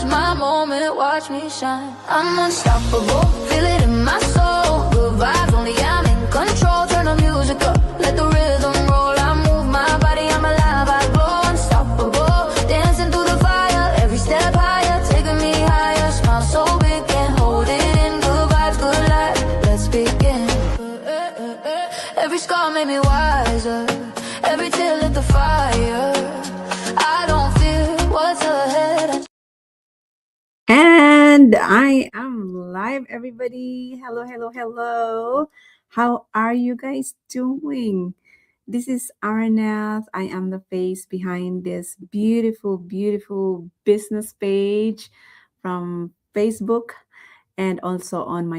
my moment, watch me shine. I'm unstoppable, feel it in my soul. Good vibes only, I'm in control. Turn the music up, let the rhythm roll. I move my body, I'm alive, I glow. Unstoppable, dancing through the fire. Every step higher, taking me higher. Smile so big, can't hold it in. Good vibes, good life, let's begin. Every scar made me wiser. Every tear lit the fire. I don't fear what's ahead. And I am live, everybody. Hello, hello, hello. How are you guys doing? This is Arnath. I am the face behind this beautiful, beautiful business page from Facebook and also on my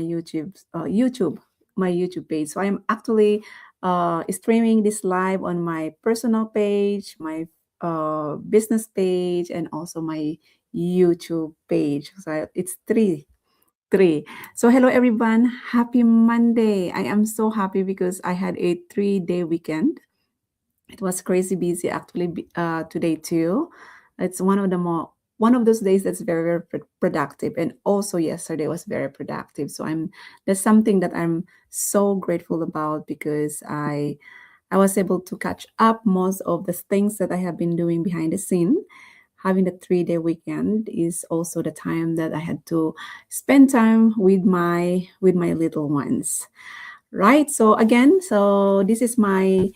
my YouTube page. So I am actually streaming this live on my personal page, my business page, and also my YouTube page. So it's three. So hello everyone. Happy Monday. I am so happy because I had a 3-day weekend. It was crazy busy actually today too. It's one of those days that's very, very productive, and also yesterday was very productive. So I'm that's something that I'm so grateful about because I was able to catch up most of the things that I have been doing behind the scene. Having the 3-day weekend is also the time that I had to spend time with my little ones. Right. So again, so this is my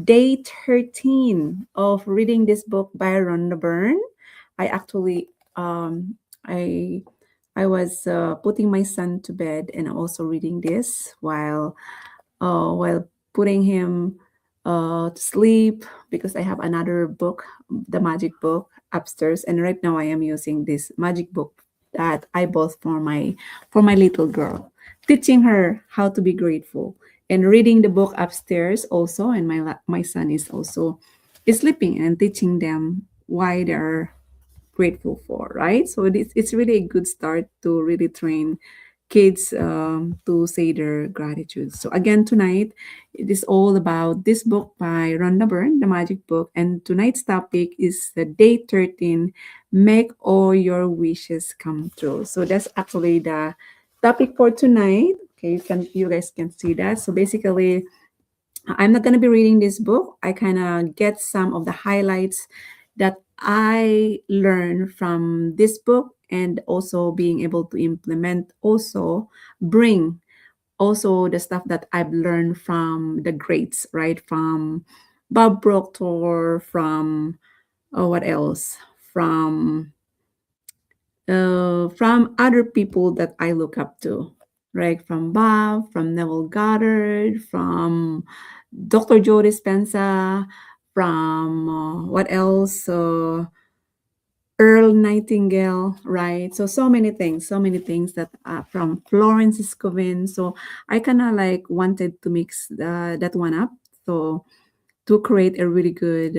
day 13 of reading this book by Ronda Byrne. I actually I was putting my son to bed and also reading this while putting him to sleep because I have another book, the magic book upstairs, and right now I am using this magic book that I bought for my little girl, teaching her how to be grateful and reading the book upstairs also, and my son is also sleeping and teaching them why they're grateful for, right? So it's really a good start to really train kids to say their gratitude. So again, tonight it is all about this book by Rhonda Byrne, the magic book, and tonight's topic is the day 13, make all your wishes come true. So that's actually the topic for tonight. Okay, you guys can see that. So basically, I'm not going to be reading this book. I kind of get some of the highlights that I learned from this book, and also being able to implement, also bring also the stuff that I've learned from the greats, right? From Bob Proctor, from what else? From other people that I look up to, right? From Bob, from Neville Goddard, from Dr. Joe Dispenza, from what else? Earl Nightingale, right? So many things that from Florence Scoven. So I kind of like wanted to mix that one up. So to create a really good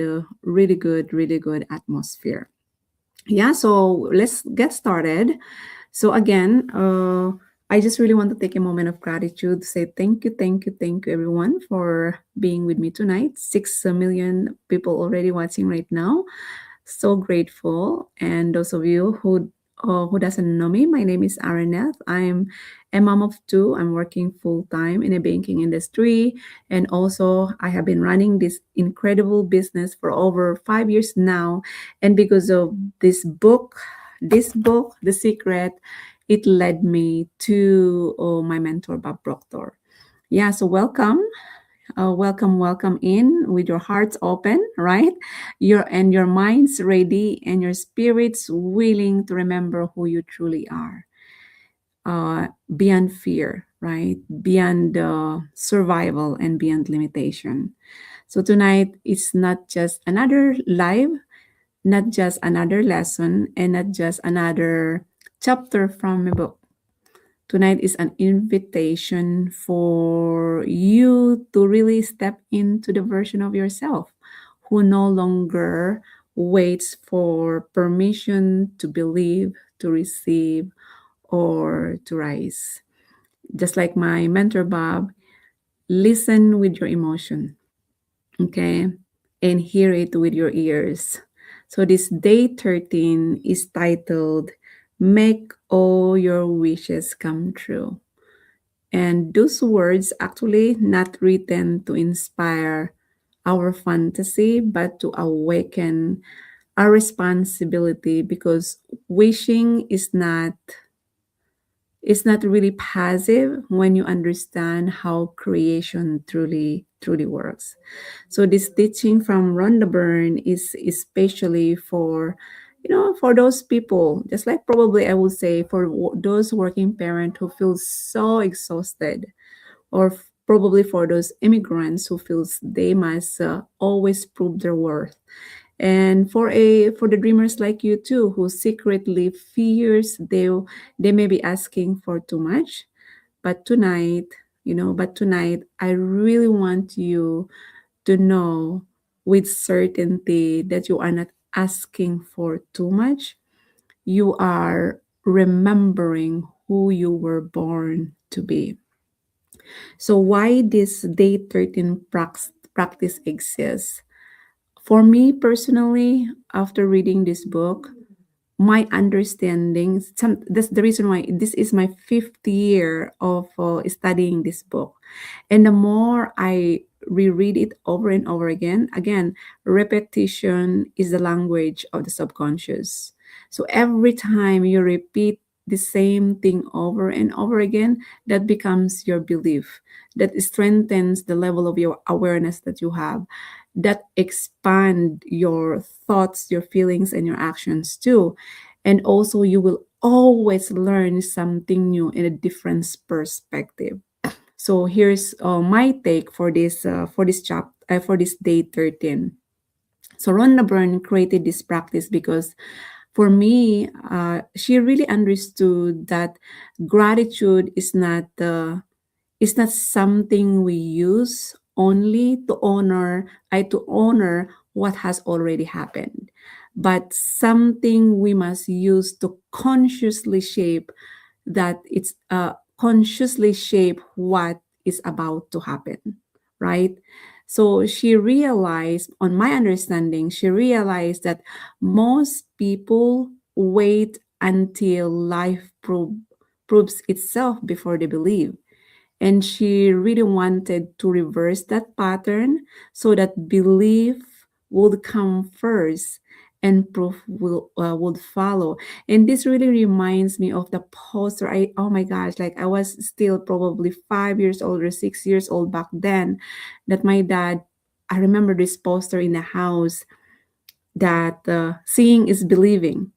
atmosphere. Yeah, so let's get started. So again, I just really want to take a moment of gratitude to say thank you, everyone, for being with me tonight. 6 million people already watching right now. So grateful. And those of you who doesn't know me, my name is Araneth. I'm a mom of two. I'm working full time in a banking industry, and also I have been running this incredible business for over 5 years now. And because of this book, The Secret, it led me to my mentor, Bob Proctor. Yeah, so welcome in with your hearts open, right? Your minds ready and your spirits willing to remember who you truly are. Beyond fear, right? Beyond survival and beyond limitation. So tonight it's not just another live, not just another lesson, and not just another chapter from a book. Tonight is an invitation for you to really step into the version of yourself who no longer waits for permission to believe, to receive, or to rise. Just like my mentor Bob, listen with your emotion, okay? And hear it with your ears. So this day 13 is titled Make All Your Wishes Come True. And those words actually not written to inspire our fantasy, but to awaken our responsibility, because wishing is not really passive when you understand how creation truly works. So this teaching from Ronda Byrne is especially for, for those people, just like probably I would say for those working parents who feel so exhausted, or probably for those immigrants who feels they must always prove their worth, and for the dreamers like you too, who secretly fears they may be asking for too much. But tonight, I really want you to know with certainty that you are not asking for too much. You are remembering who you were born to be. So why this day 13 practice exists? For me personally, after reading this book, my understanding, that's the reason why this is my fifth year of studying this book. And the more I reread it over and over again, repetition is the language of the subconscious. So every time you repeat the same thing over and over again, that becomes your belief. That strengthens the level of your awareness that you have. That expand your thoughts, your feelings, and your actions too. And also, you will always learn something new in a different perspective. So here's my take for this for this day 13. So Rhonda Byrne created this practice because for me, she really understood that gratitude is not something we use only to honor what has already happened, but something we must use to consciously shape what is about to happen, right? So she realized, on my understanding, she realized that most people wait until proves itself before they believe. And she really wanted to reverse that pattern so that belief would come first and proof would follow. And this really reminds me of the poster. Oh my gosh, like I was still probably 5 years old or 6 years old back then, that my dad, I remember this poster in the house, that seeing is believing.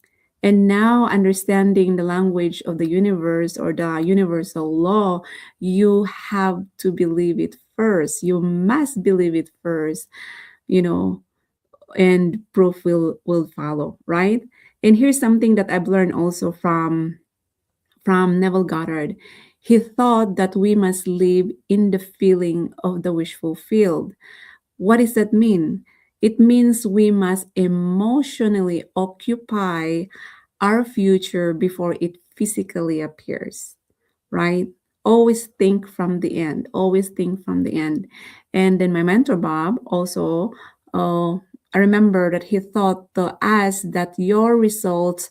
And now, understanding the language of the universe, or the universal law, you have to believe it first. You must believe it first, you know, and proof will follow, right? And here's something that I've learned also from Neville Goddard. He thought that we must live in the feeling of the wish fulfilled. What does that mean? It means we must emotionally occupy our future before it physically appears, right? Always think from the end. Always think from the end. And then my mentor, Bob, also, uh, I remember that he thought to us that your results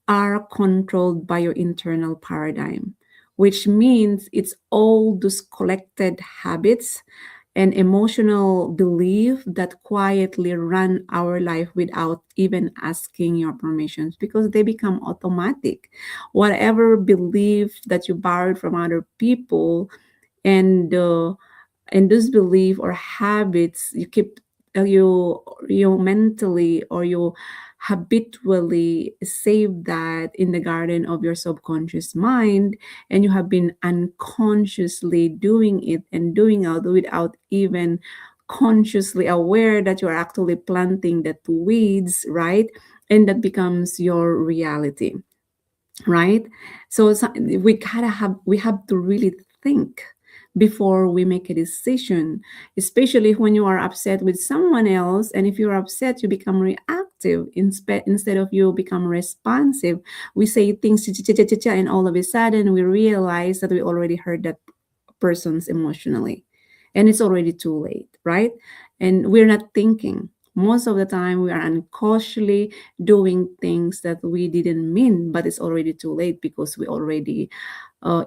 are controlled by your internal paradigm, which means it's all those collected habits and emotional belief that quietly run our life without even asking your permissions, because they become automatic. Whatever belief that you borrowed from other people, and those belief or habits you keep, you mentally, or you habitually save that in the garden of your subconscious mind, and you have been unconsciously doing it and doing out without even consciously aware that you are actually planting that weeds, right? And that becomes your reality, right? So we have to really think before we make a decision, especially when you are upset with someone else. And if you're upset, you become reactive instead of you become responsive. We say things and all of a sudden we realize that we already hurt that person's emotionally, and it's already too late, right? And we're not thinking. most of the time we are unconsciously doing things that we didn't mean, but it's already too late because we already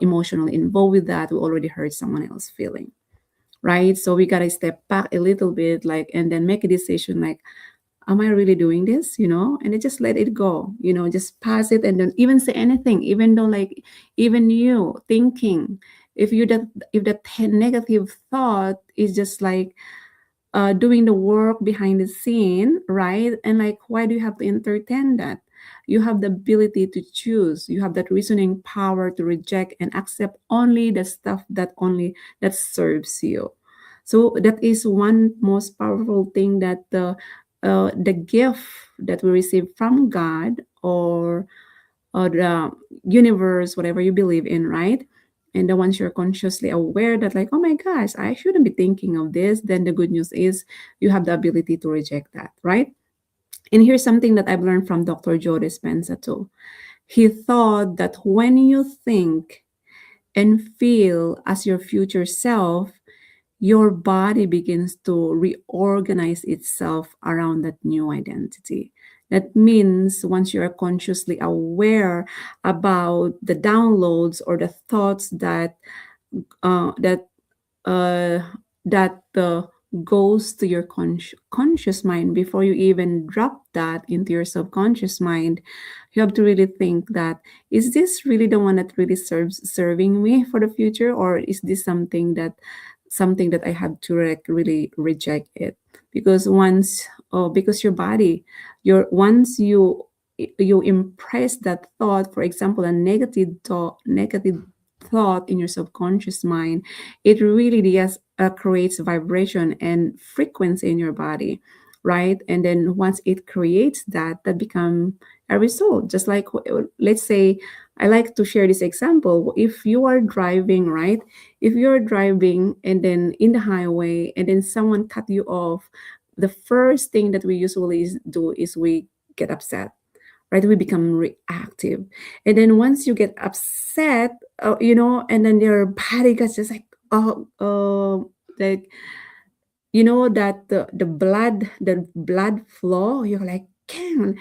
emotionally involved with that. We already hurt someone else's feeling, right? So we gotta step back a little bit, like, and then make a decision, like, am I really doing this? And then just let it go. Just pass it, and don't even say anything, even though, like, even you thinking, if that negative thought is just like doing the work behind the scene, right? And like, why do you have to entertain that? You have the ability to choose. You have that reasoning power to reject and accept only the stuff that serves you. So that is one most powerful thing, that the gift that we receive from God, or the universe, whatever you believe in, right? And the once you're consciously aware that, like, oh my gosh, I shouldn't be thinking of this, then the good news is you have the ability to reject that, right? And here's something that I've learned from Dr. Joe Dispenza too. He thought that when you think and feel as your future self, your body begins to reorganize itself around that new identity. That means once you are consciously aware about the downloads or the thoughts that uh, that uh, that goes to your conscious mind, before you even drop that into your subconscious mind, you have to really think that, is this really the one that really serving me for the future, or is this something that I have to really reject it? Because because your body, once you impress that thought, for example, a negative thought in your subconscious mind, it really just creates vibration and frequency in your body, right? And then once it creates that become a result. Just like, let's say, I like to share this example. If you are driving, right? If you're driving and then in the highway, and then someone cut you off, the first thing that we usually do is we get upset, right? We become reactive. And then once you get upset, and then your body gets just like, like, that the blood flow, you're like, "Damn,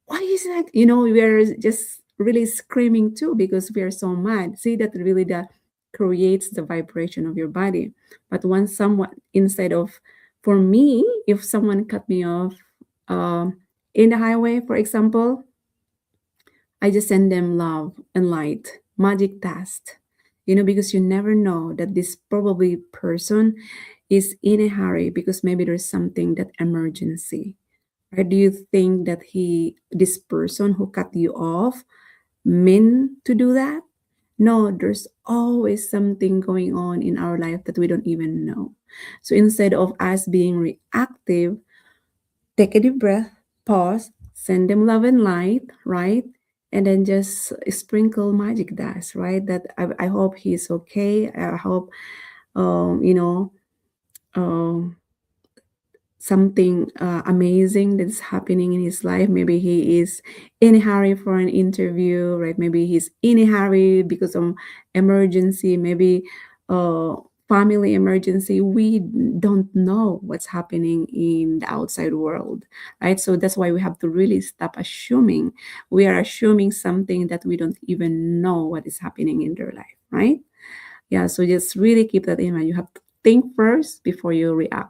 why is that?" We're just really screaming too, because we are so mad. See, that really that creates the vibration of your body. But once someone, instead of, for me, if someone cut me off in the highway, for example, I just send them love and light, magic dust. Because you never know that this probably person is in a hurry, because maybe there's something that emergency. Or do you think that this person who cut you off, meant to do that? No, there's always something going on in our life that we don't even know. So instead of us being reactive, take a deep breath, pause, send them love and light, right? And then just sprinkle magic dust, right? That I hope he's okay. I hope, um, you know, um, something amazing that's happening in his life. Maybe he is in a hurry for an interview, right? Maybe he's in a hurry because of emergency, maybe uh, family emergency. We don't know what's happening in the outside world, right? So that's why we have to really stop assuming. We are assuming something that we don't even know what is happening in their life, right? Yeah, so just really keep that in mind. You have to think first before you react.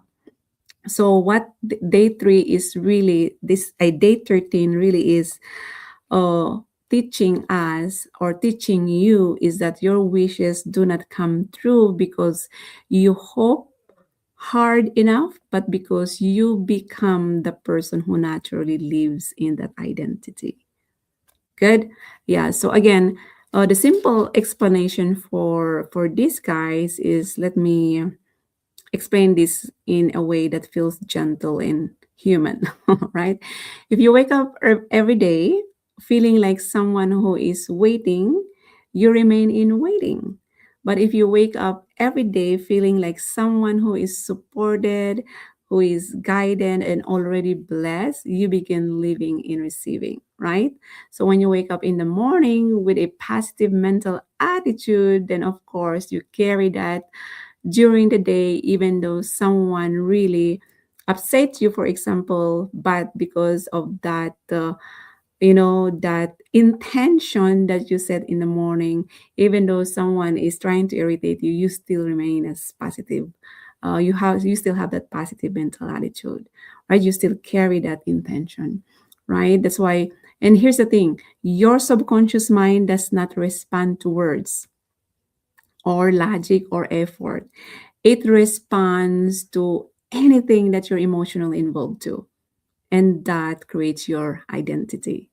So what day 3 is really, this day 13 really is uh teaching us, or teaching you, is that your wishes do not come true because you hope hard enough, but because you become the person who naturally lives in that identity. Good. Yeah, so again, the simple explanation for these guys is, let me explain this in a way that feels gentle and human, right? If you wake up every day feeling like someone who is waiting, you remain in waiting. But if you wake up every day feeling like someone who is supported, who is guided and already blessed, you begin living in receiving, right? So when you wake up in the morning with a positive mental attitude, then of course you carry that during the day, even though someone really upset you, for example, but because of that that intention that you set in the morning, even though someone is trying to irritate you, you still remain as positive. You still have that positive mental attitude, right? You still carry that intention, right? That's why. And here's the thing: your subconscious mind does not respond to words or logic or effort. It responds to anything that you're emotionally involved to, and that creates your identity.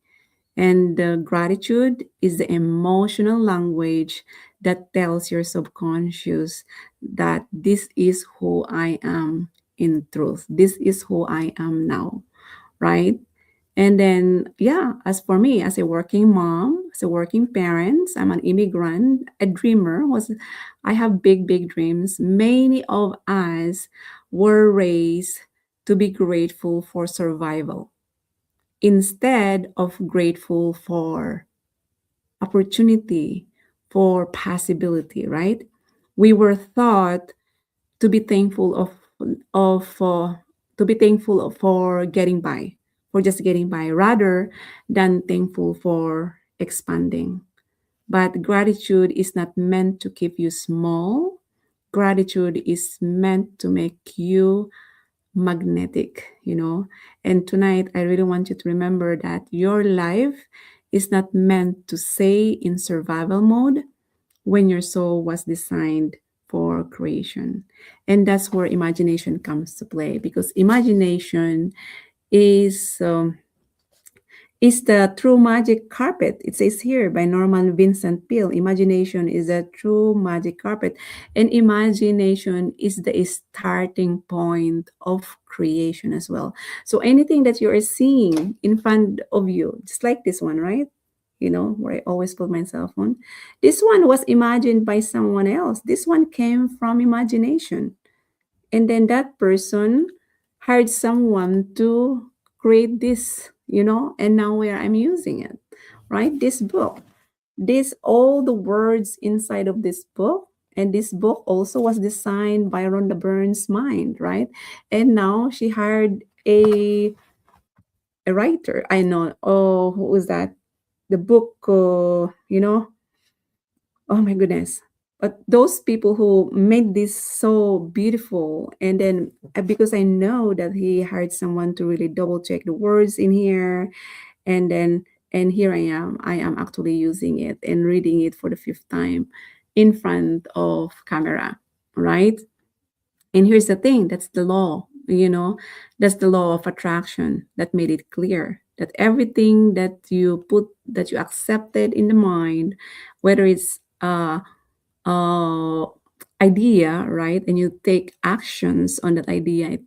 And the gratitude is the emotional language that tells your subconscious that this is who I am in truth. This is who I am now, right? And then, yeah, as for me, as a working mom, as a working parent, I'm an immigrant, a dreamer. I have big, big dreams. Many of us were raised to be grateful for survival instead of grateful for opportunity, for possibility, right? We were taught to be thankful of to be thankful for getting by, for just getting by, rather than thankful for expanding. But gratitude is not meant to keep you small. Gratitude is meant to make you magnetic. And tonight, I really want you to remember that your life is not meant to stay in survival mode when your soul was designed for creation. And that's where imagination comes to play, because imagination is the true magic carpet. It says here by Norman Vincent Peale, imagination is a true magic carpet. And imagination is the starting point of creation as well. So anything that you are seeing in front of you, just like this one, right? Where I always put myself on. This one was imagined by someone else. This one came from imagination. And then that person hired someone to create this, and now where I'm using it, right? This book, this all the words inside of this book, and this book also was designed by Rhonda Byrne's mind, right? And now she hired a writer. I know. Oh, who was that? The book, oh my goodness. But those people who made this so beautiful, and then because I know that he hired someone to really double check the words in here, and then and here I am actually using it and reading it for the fifth time in front of camera, right? And here's the thing, that's the law. That's the law of attraction that made it clear that everything that you accepted in the mind, whether it's uh, idea, right? And you take actions on that idea,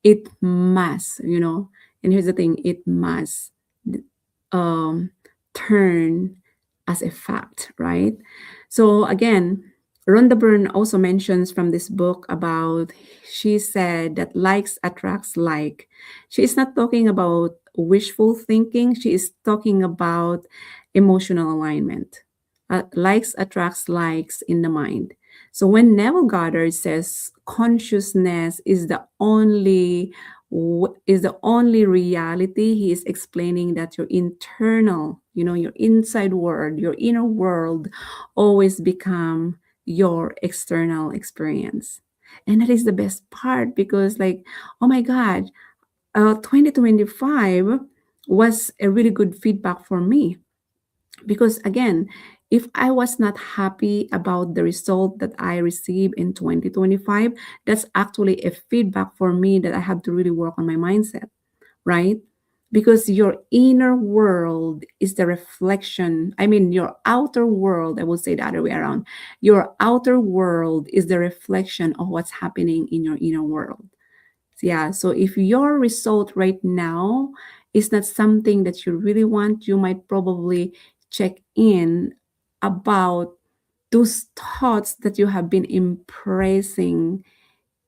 it must. And here's the thing, it must um, turn as a fact, right? So again, Rhonda Byrne also mentions from this book about, she said that likes attracts like. She is not talking about wishful thinking. She is talking about emotional alignment. Likes attracts likes in the mind. So when Neville Goddard says consciousness is the only reality, he is explaining that your internal, your inside world, your inner world always become your external experience. And that is the best part, because like, oh my God, 2025 was a really good feedback for me, because again, if I was not happy about the result that I received in 2025, that's actually a feedback for me that I have to really work on my mindset, right? Because your inner world is the reflection. I mean, your outer world, I will say the other way around. Your outer world is the reflection of what's happening in your inner world. Yeah, so if your result right now is not something that you really want, you might probably check in about those thoughts that you have been impressing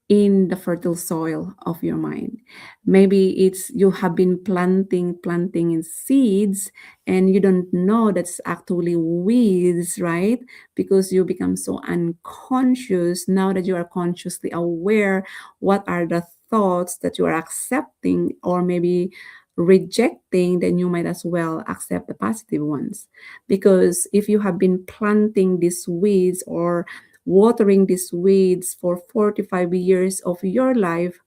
in the fertile soil of your mind. Maybe it's you have been planting in seeds, and you don't know that's actually weeds, right? Because you become so unconscious. Now that you are consciously aware, what are the thoughts that you are accepting or maybe rejecting, then you might as well accept the positive ones. Because if you have been planting these weeds or watering these weeds for 45 years of your life,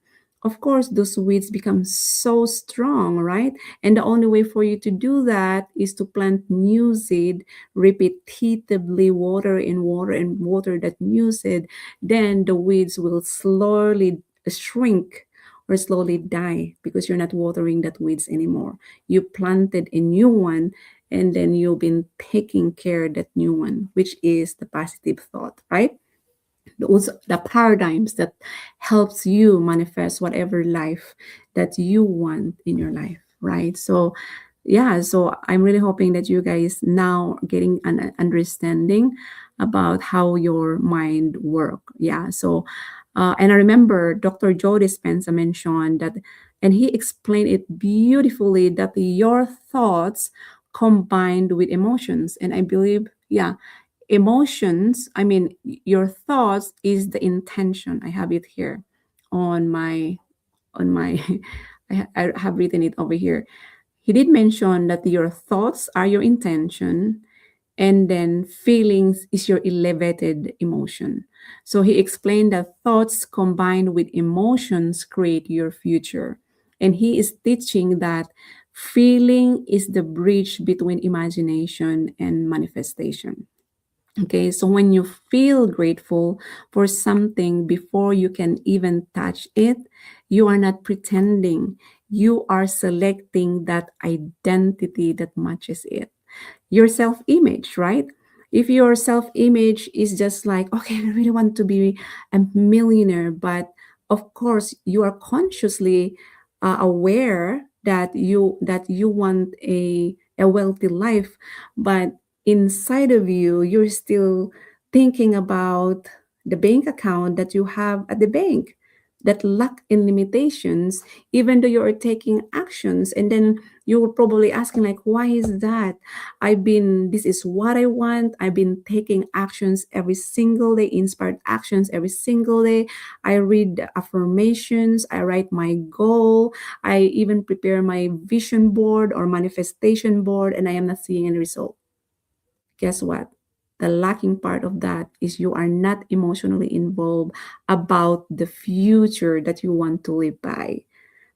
of course, those weeds become so strong, right? And the only way for you to do that is to plant new seed, repeatedly water and water and water that new seed. Then the weeds will slowly shrink or slowly die because you're not watering that weeds anymore. You planted a new one and then you've been taking care of that new one, which is the positive thought, right? Those the paradigms that helps you manifest whatever life that you want in your life, right? So yeah, so I'm really hoping that you guys now getting an understanding about how your mind work. Yeah, so and I remember Dr. Joe Dispenza mentioned that, and he explained it beautifully, that your thoughts combined with emotions. And I believe, yeah, emotions, I mean, your thoughts is the intention. I have it here on my I have written it over here. He did mention that your thoughts are your intention, and then feelings is your elevated emotion. So he explained that thoughts combined with emotions create your future. And he is teaching that feeling is the bridge between imagination and manifestation. Okay, so when you feel grateful for something before you can even touch it, you are not pretending. You are selecting that identity that matches it, your self image, right? If your self image is just like, okay, I really want to be a millionaire, but of course you are consciously aware that you want a wealthy life, but inside of you, you're still thinking about the bank account that you have at the bank that lack in limitations, even though you are taking actions. And then you were probably asking, like, why is that? This is what I want. I've been taking actions every single day, inspired actions every single day. I read the affirmations, I write my goal, I even prepare my vision board or manifestation board, and I am not seeing any result. Guess what? The lacking part of that is you are not emotionally involved about the future that you want to live by,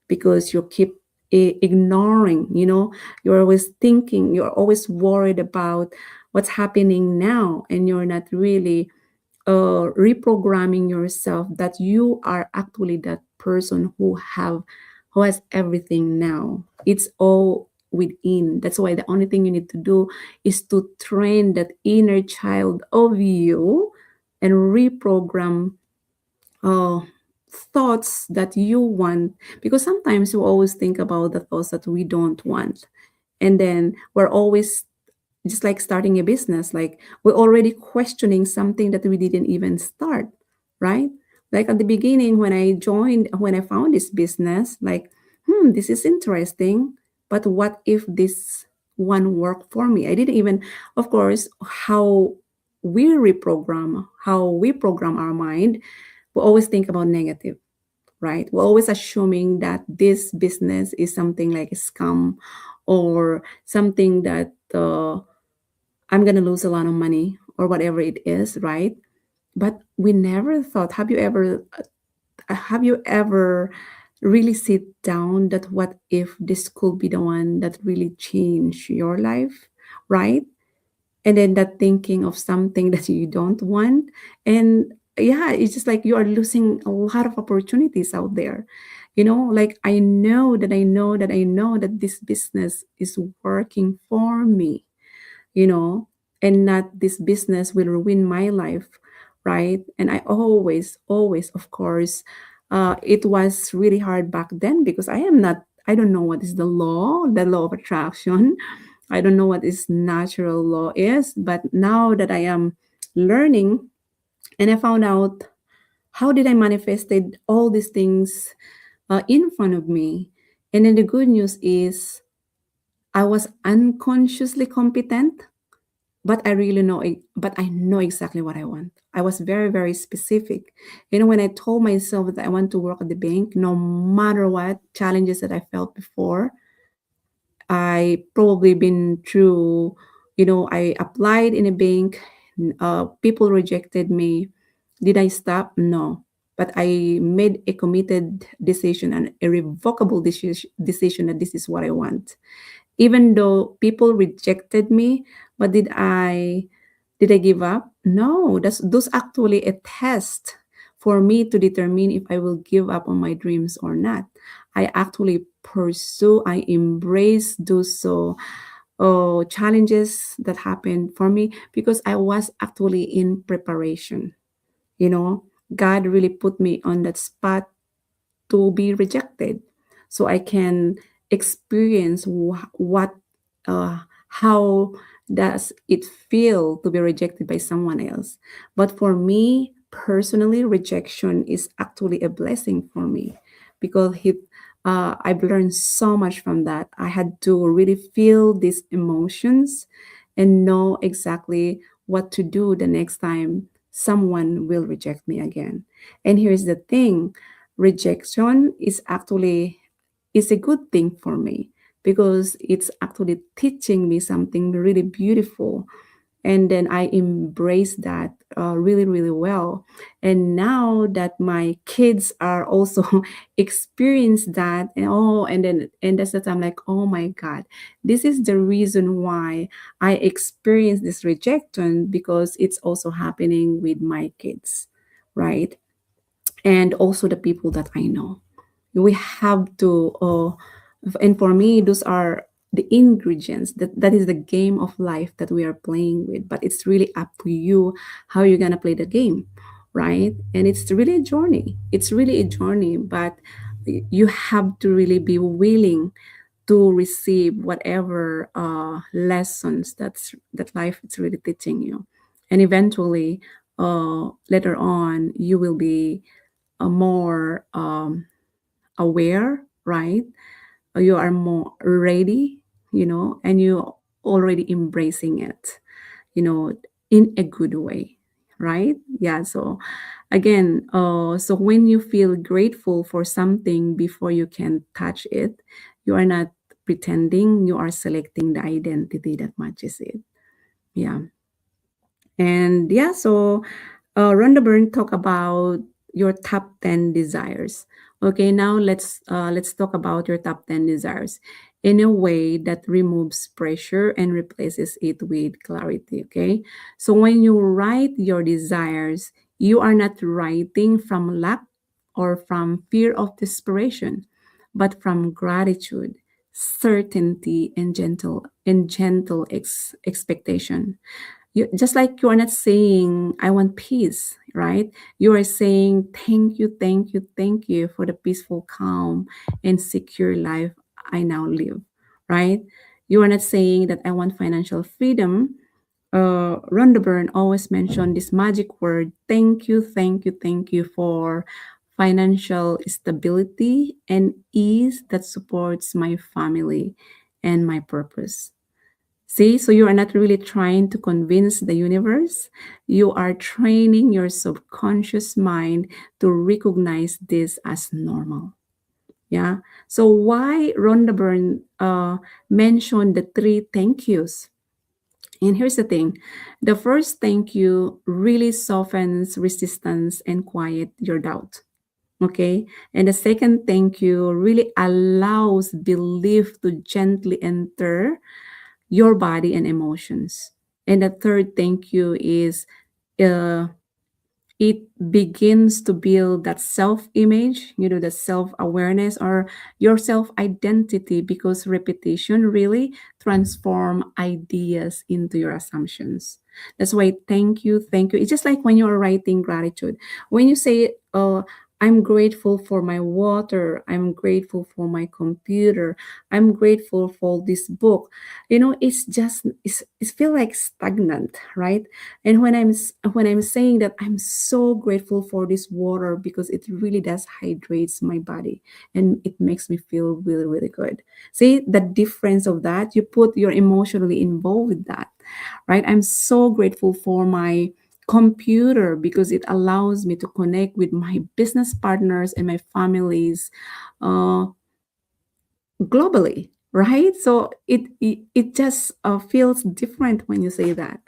because you keep ignoring, you're always thinking, you're always worried about what's happening now, and you're not really reprogramming yourself that you are actually that person who has everything now. It's all within. That's why the only thing you need to do is to train that inner child of you and reprogram uh, thoughts that you want, because sometimes we always think about the thoughts that we don't want, and then we're always just like starting a business, like we're already questioning something that we didn't even start, right? Like at the beginning, when I found this business, like, this is interesting, but what if this one worked for me? I didn't even, of course, how we program our mind, we always think about negative, right? We're always assuming that this business is something like a scam, or something that I'm going to lose a lot of money or whatever it is, right? But we never thought, have you ever really sit down that what if this could be the one that really change your life, right? And then that thinking of something that you don't want, and yeah, it's just like you are losing a lot of opportunities out there. Like, I know that this business is working for me, and not this business will ruin my life, right? And I always, of course, it was really hard back then because I don't know what is the law of attraction. I don't know what is natural law is, but now that I am learning, and I found out how did I manifested all these things in front of me. And then the good news is I was unconsciously competent but I really know it, but I know exactly what I want. I was very, very specific. When I told myself that I want to work at the bank, no matter what challenges that I felt before, I probably been through, I applied in a bank, people rejected me. Did I stop? No. But I made a committed decision, and irrevocable decision that this is what I want. Even though people rejected me, but did I give up? No, those actually a test for me to determine if I will give up on my dreams or not. I actually pursue, I embrace those challenges that happened for me because I was actually in preparation. You know, God really put me on that spot to be rejected so I can experience what uh, how does it feel to be rejected by someone else. But for me personally, rejection is actually a blessing for me because I've learned so much from that. I had to really feel these emotions and know exactly what to do the next time someone will reject me again. And here's the thing, rejection is a good thing for me because it's actually teaching me something really beautiful, and then I embrace that really, really well. And now that my kids are also experience that, and that's the time, like, oh my God, this is the reason why I experience this rejection, because it's also happening with my kids, right? And also the people that I know. We have to, and for me, those are the ingredients. That is the game of life that we are playing with. But it's really up to you how you're gonna play the game, right? And it's really a journey. It's really a journey, but you have to really be willing to receive whatever lessons that life is really teaching you, and eventually, later on, you will be more aware, right? You are more ready, and you already embracing it, you know, in a good way, right? Yeah. So again, so when you feel grateful for something before you can touch it, you are not pretending, you are selecting the identity that matches it. Yeah. And yeah, so Rhonda Byrne talk about your top 10 desires. Okay, now let's talk about your top 10 desires in a way that removes pressure and replaces it with clarity. Okay, so when you write your desires, you are not writing from lack or from fear of desperation, but from gratitude, certainty, and gentle expectation. You, just like you are not saying I want peace, right? You are saying thank you, thank you, thank you for the peaceful, calm, and secure life I now live, right? You are not saying that I want financial freedom. Rhonda Byrne always mentioned this magic word, thank you, thank you, thank you, for financial stability and ease that supports my family and my purpose. See, so you are not really trying to convince the universe. You are training your subconscious mind to recognize this as normal. Yeah. So why Rhonda Byrne mentioned the three thank yous? And here's the thing, the first thank you really softens resistance and quiet your doubt. Okay. And the second thank you really allows belief to gently enter your body and emotions. And the third thank you is uh, it begins to build that self image, the self awareness or your self identity, because repetition really transform ideas into your assumptions. That's why thank you, thank you. It's just like when you're writing gratitude. When you say, I'm grateful for my water, I'm grateful for my computer, I'm grateful for this book. It's feel like stagnant, right? And when I'm saying that I'm so grateful for this water because it really does hydrates my body and it makes me feel really, really good. See the difference of that? You put you're emotionally involved with that, right? I'm so grateful for my computer because it allows me to connect with my business partners and my families uh, globally, right? So it just feels different when you say that,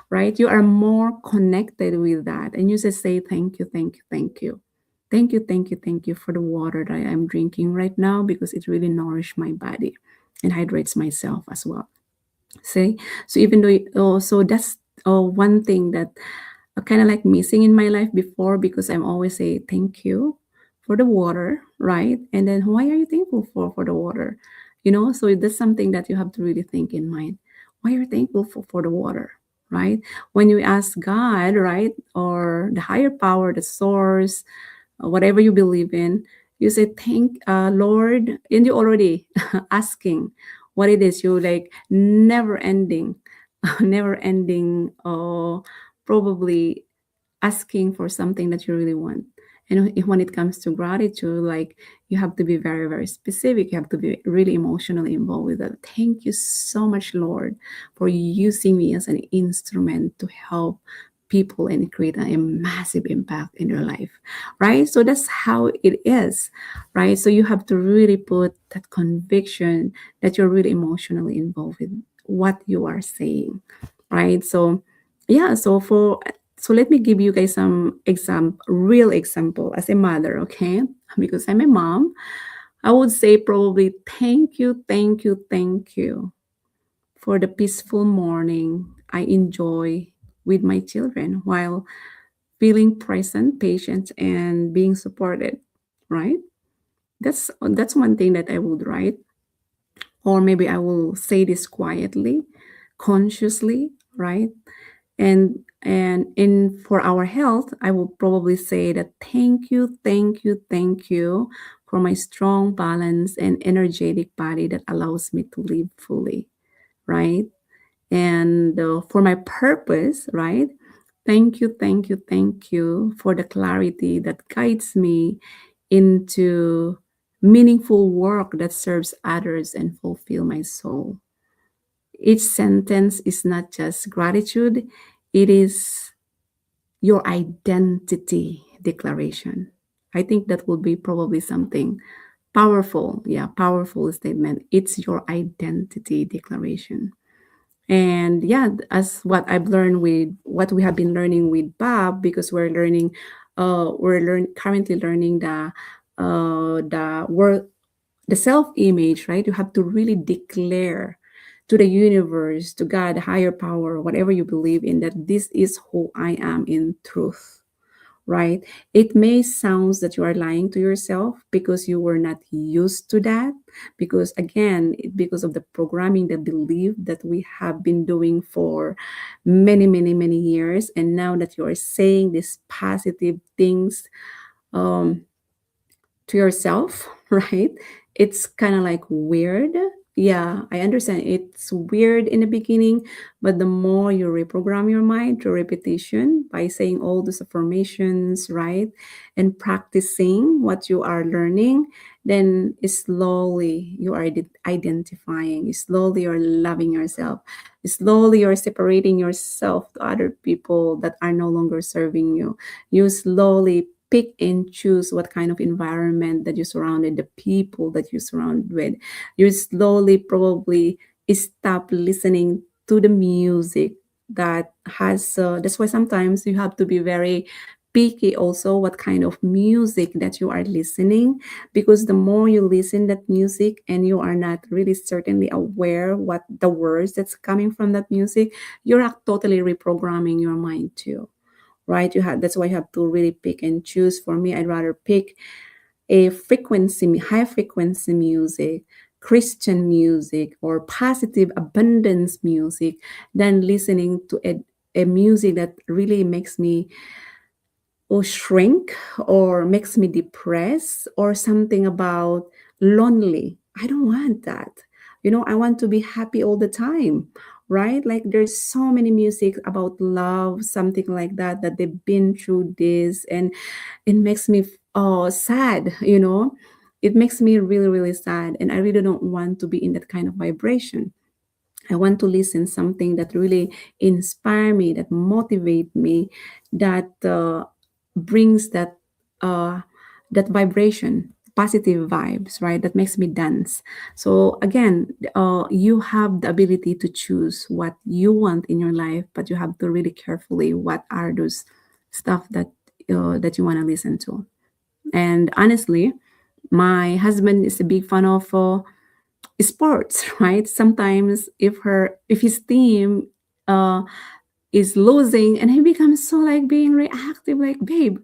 right? You are more connected with that, and you just say thank you, thank you, thank you, thank you, thank you, thank you for the water that I'm drinking right now because it really nourishes my body and hydrates myself as well. See, so even though so that's one thing that kind of like missing in my life before because I'm always say thank you for the water, right? And then why are you thankful for the water? So that's something that you have to really think in mind. Why are you thankful for the water, right? When you ask God, right, or the higher power, the source, whatever you believe in, you say thank Lord, and you already asking what it is. You like never ending, never ending, probably asking for something that you really want. And when it comes to gratitude, like you have to be very, very specific. You have to be really emotionally involved with it. Thank you so much, Lord, for using me as an instrument to help people and create a massive impact in your life, right? So that's how it is, right? So you have to really put that conviction that you're really emotionally involved with what you are saying, right? So yeah, so let me give you guys some real example as a mother, okay? Because I'm a mom, I would say probably thank you, thank you, thank you for the peaceful morning I enjoy with my children while feeling present, patient, and being supported, right? That's one thing that I would write, or maybe I will say this quietly, consciously, right? And in for our health, I will probably say that thank you, thank you, thank you for my strong balance and energetic body that allows me to live fully, right? And for my purpose, right? Thank you, thank you, thank you for the clarity that guides me into meaningful work that serves others and fulfill my soul. Each sentence is not just gratitude, it is your identity declaration. I think that will be probably something powerful. Yeah, powerful statement. It's your identity declaration. And yeah, as what I've learned with what we have been learning with Bob, because currently learning the word, the self image, right? You have to really declare to the universe, to God, higher power, whatever you believe in, that this is who I am in truth, right? It may sound that you are lying to yourself because you were not used to that. Because again, because of the programming, the belief that we have been doing for many, many, many years. And now that you are saying these positive things, um, to yourself, right? It's kind of like weird. Yeah, I understand it's weird in the beginning, but the more you reprogram your mind through repetition by saying all those affirmations, right? And practicing what you are learning, then slowly you are identifying, slowly you're loving yourself, slowly you're separating yourself to other people that are no longer serving you. You slowly pick and choose what kind of environment that you surrounded, the people that you surround with. You slowly probably stop listening to the music that has that's why sometimes you have to be very picky also what kind of music that you are listening, because the more you listen that music and you are not really certainly aware what the words that's coming from that music, you're totally reprogramming your mind too, right? You have That's why you have to really pick and choose. For me, I'd rather pick a high frequency music, Christian music, or positive abundance music than listening to a music that really makes me or shrink or makes me depressed or something about lonely. I don't want that. I want to be happy all the time, right? Like there's so many music about love, something like that they've been through this, and it makes me sad. It makes me really, really sad, and I really don't want to be in that kind of vibration. I want to listen something that really inspire me, that motivate me, that brings uh, that vibration, positive vibes, right? That makes me dance. So again, you have the ability to choose what you want in your life, but you have to really carefully what are those stuff that you want to listen to. And honestly, my husband is a big fan of sports, right? Sometimes if his team uh is losing and he becomes so like being reactive, like, babe,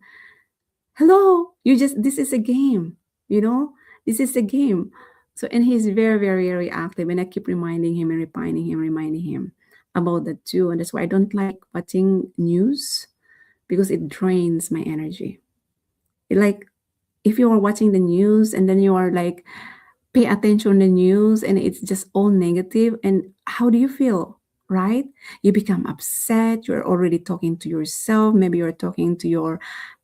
hello, you just this is a game, you know, this is a game. So and he's very, very, very active, and I keep reminding him and reminding him about that too. And that's why I don't like watching news because it drains my energy. Like if you are watching the news and then you are like pay attention to the news and it's just all negative, and how do you feel, right? You become upset, you're already talking to yourself, maybe you're talking to your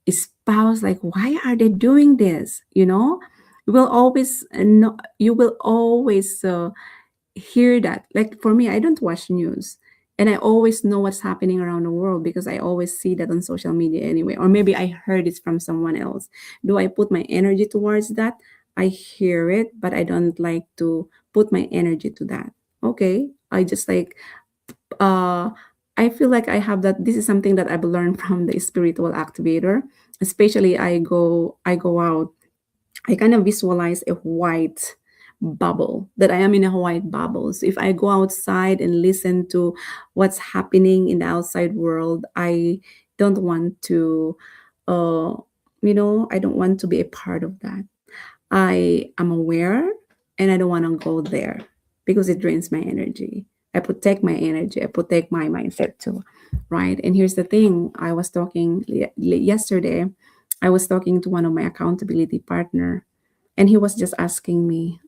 spouse, like, why are they doing this, you will always know, you will always hear that. Like for me, I don't watch news, and I always know what's happening around the world because I always see that on social media anyway, or maybe I heard it from someone else. Do I put my energy towards that? I hear it, but I don't like to put my energy to that. Okay, I just like uh I feel like I have that. This is something that I've learned from the spiritual activator. Especially I go out, I kind of visualize a white bubble, that I am in a white bubble. So if I go outside and listen to what's happening in the outside world, I don't want to, uh, I don't want to be a part of that. I am aware and I don't want to go there because it drains my energy. I protect my energy, I protect my mindset too, right? And here's the thing, I was talking yesterday, I was talking to one of my accountability partner, and he was just asking me,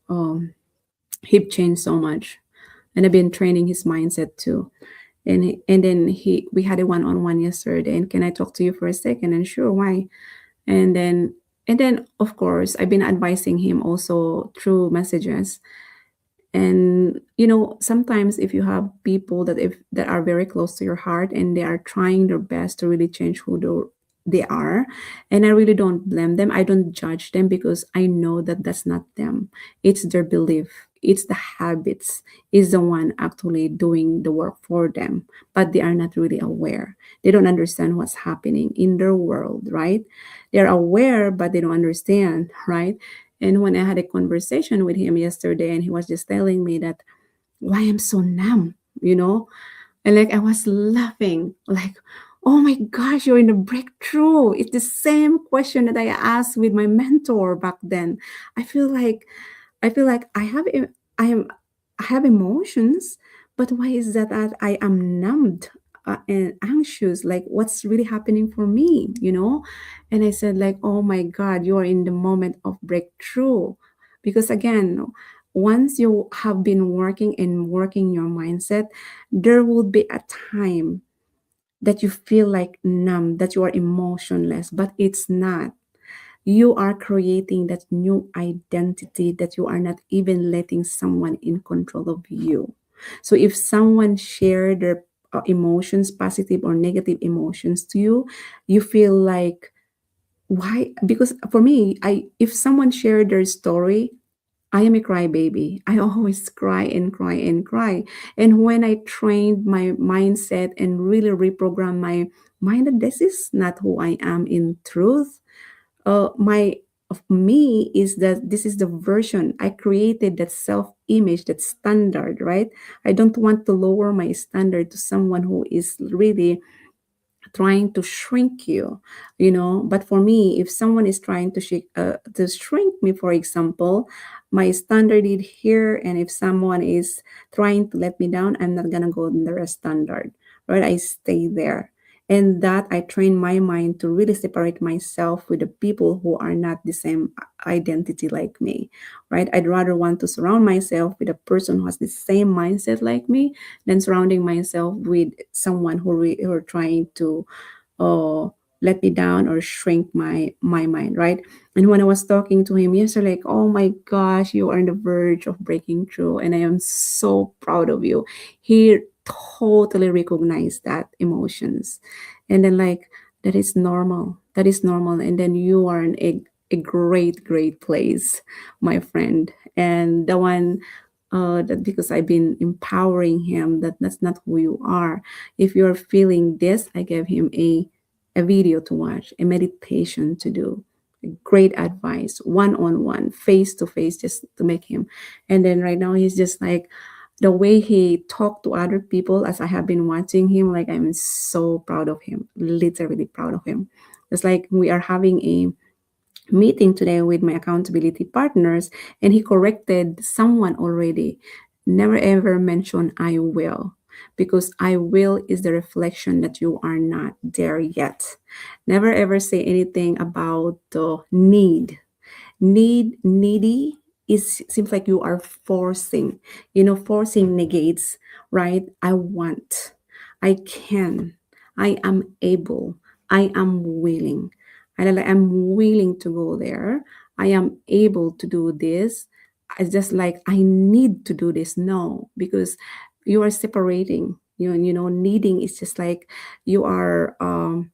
he changed so much, and I've been training his mindset too. And then we had a one-on-one yesterday, and can I talk to you for a second? And sure, why? and then and then of course I've been advising him also through messages. And sometimes if you have people that are very close to your heart and they are trying their best to really change who they are, and I really don't blame them, I don't judge them, because I know that that's not them. It's their belief, it's the habits, is the one actually doing the work for them, but they are not really aware. They don't understand what's happening in their world, right? They're aware but they don't understand, right? And when I had a conversation with him yesterday, and he was just telling me that why I'm so numb, you know, and like I was laughing, like, oh my gosh, you're in a breakthrough. It's the same question that I asked with my mentor back then. I feel like I am I have emotions, but why is that I am numbed and anxious? Like what's really happening for me, And I said like, oh my God, you are in the moment of breakthrough, because again, once you have been working and working your mindset, there will be a time that you feel like numb, that you are emotionless, but it's not. You are creating that new identity that you are not even letting someone in control of you. So if someone share their emotions, positive or negative emotions to you, you feel like, why? Because for me, I if someone shared their story, I am a crybaby. I always cry and cry and cry. And when I trained my mindset and really reprogram my mind that this is not who I am in truth, my of me is that this is the version I created, that self-image, that standard, right? I don't want to lower my standard to someone who is really trying to shrink you, but for me, if someone is trying to shrink me, for example, my standard is here, and if someone is trying to let me down, I'm not gonna go in their standard, right? I stay there. And that I train my mind to really separate myself with the people who are not the same identity like me, right? I'd rather want to surround myself with a person who has the same mindset like me than surrounding myself with someone who are trying to uh, let me down or shrink my mind, right? And when I was talking to him yesterday, like, oh my gosh, you are on the verge of breaking through, and I am so proud of you. He totally recognized that emotions, and then like that is normal. That is normal, and then you are in a great place, my friend. And the one that because I've been empowering him that that's not who you are. If you're feeling this, I gave him a video to watch, a meditation to do, great advice, one on one, face to face, just to make him. And then right now, he's just like the way he talked to other people as I have been watching him, like I'm so proud of him, literally proud of him. It's like we are having a meeting today with my accountability partners, and he corrected someone already. Never ever mention I will, because I will is the reflection that you are not there yet. Never ever say anything about the needy is seems like you are forcing, forcing negates, right? I want, I can, I am able, I am willing, I'm willing to go there, I am able to do this. I just like I need to do this. No, because you are separating, needing is just like you are oh,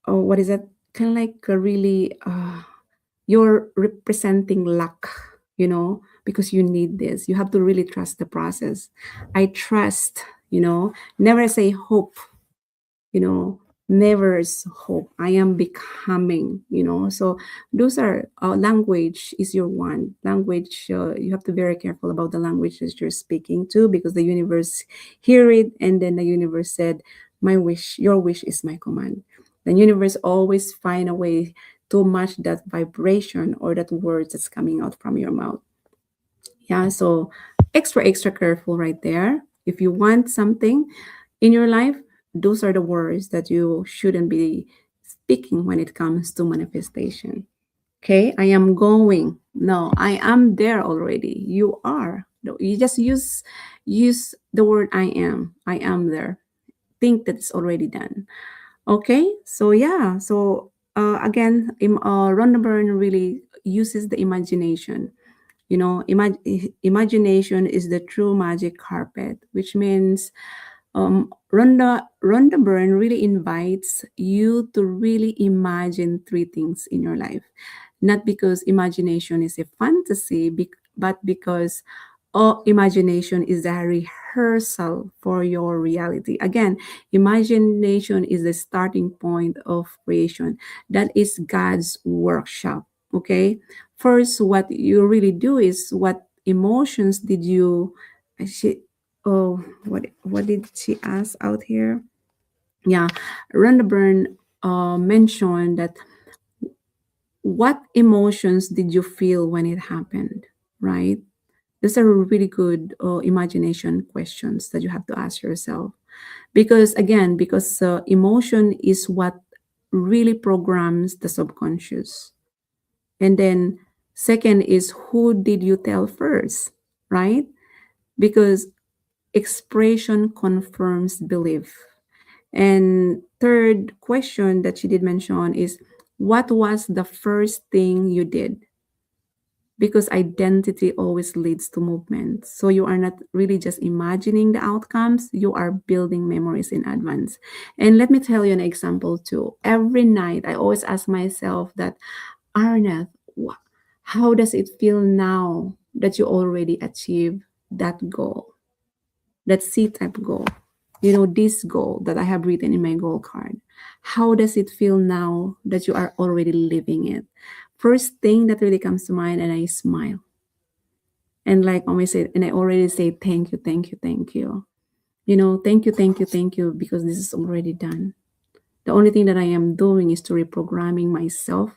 what is that, kind of like a really you're representing luck, because you need this. You have to really trust the process. I trust, never say hope, you know, never is hope. I am becoming, So those are language is your one language. You have to be very careful about the language that you're speaking to, because the universe hear it, and then the universe said, "My wish, your wish is my command." The universe always find a way to match that vibration or that words that's coming out from your mouth. Yeah, so extra careful right there. If you want something in your life, those are the words that you shouldn't be speaking when it comes to manifestation. Okay, I am going. No, I am there already. You are. No, you just use the word I am. I am there. Think that it's already done. Okay, so yeah, so again, Ronda Byrne really uses the imagination. Imagination is the true magic carpet, which means Rhonda Byrne really invites you to really imagine three things in your life. Not because imagination is a fantasy, but because imagination is a rehearsal for your reality. Again, imagination is the starting point of creation. That is God's workshop. Okay. First, what you really do is what emotions did you she oh what did she ask out here? Yeah, Rhonda Byrne mentioned that what emotions did you feel when it happened, right? These are really good imagination questions that you have to ask yourself. Because again, because emotion is what really programs the subconscious. And then second is who did you tell first, right? Because expression confirms belief. And third question that she did mention is what was the first thing you did? Because identity always leads to movement. So you are not really just imagining the outcomes, you are building memories in advance. And let me tell you an example too. Every night, I always ask myself that, Arnath, how does it feel now that you already achieved that goal, that C type goal? This goal that I have written in my goal card. How does it feel now that you are already living it? First thing that really comes to mind, and I smile. And like always said, and I already say thank you, thank you, thank you. Thank you, thank you, thank you, because this is already done. The only thing that I am doing is to reprogramming myself,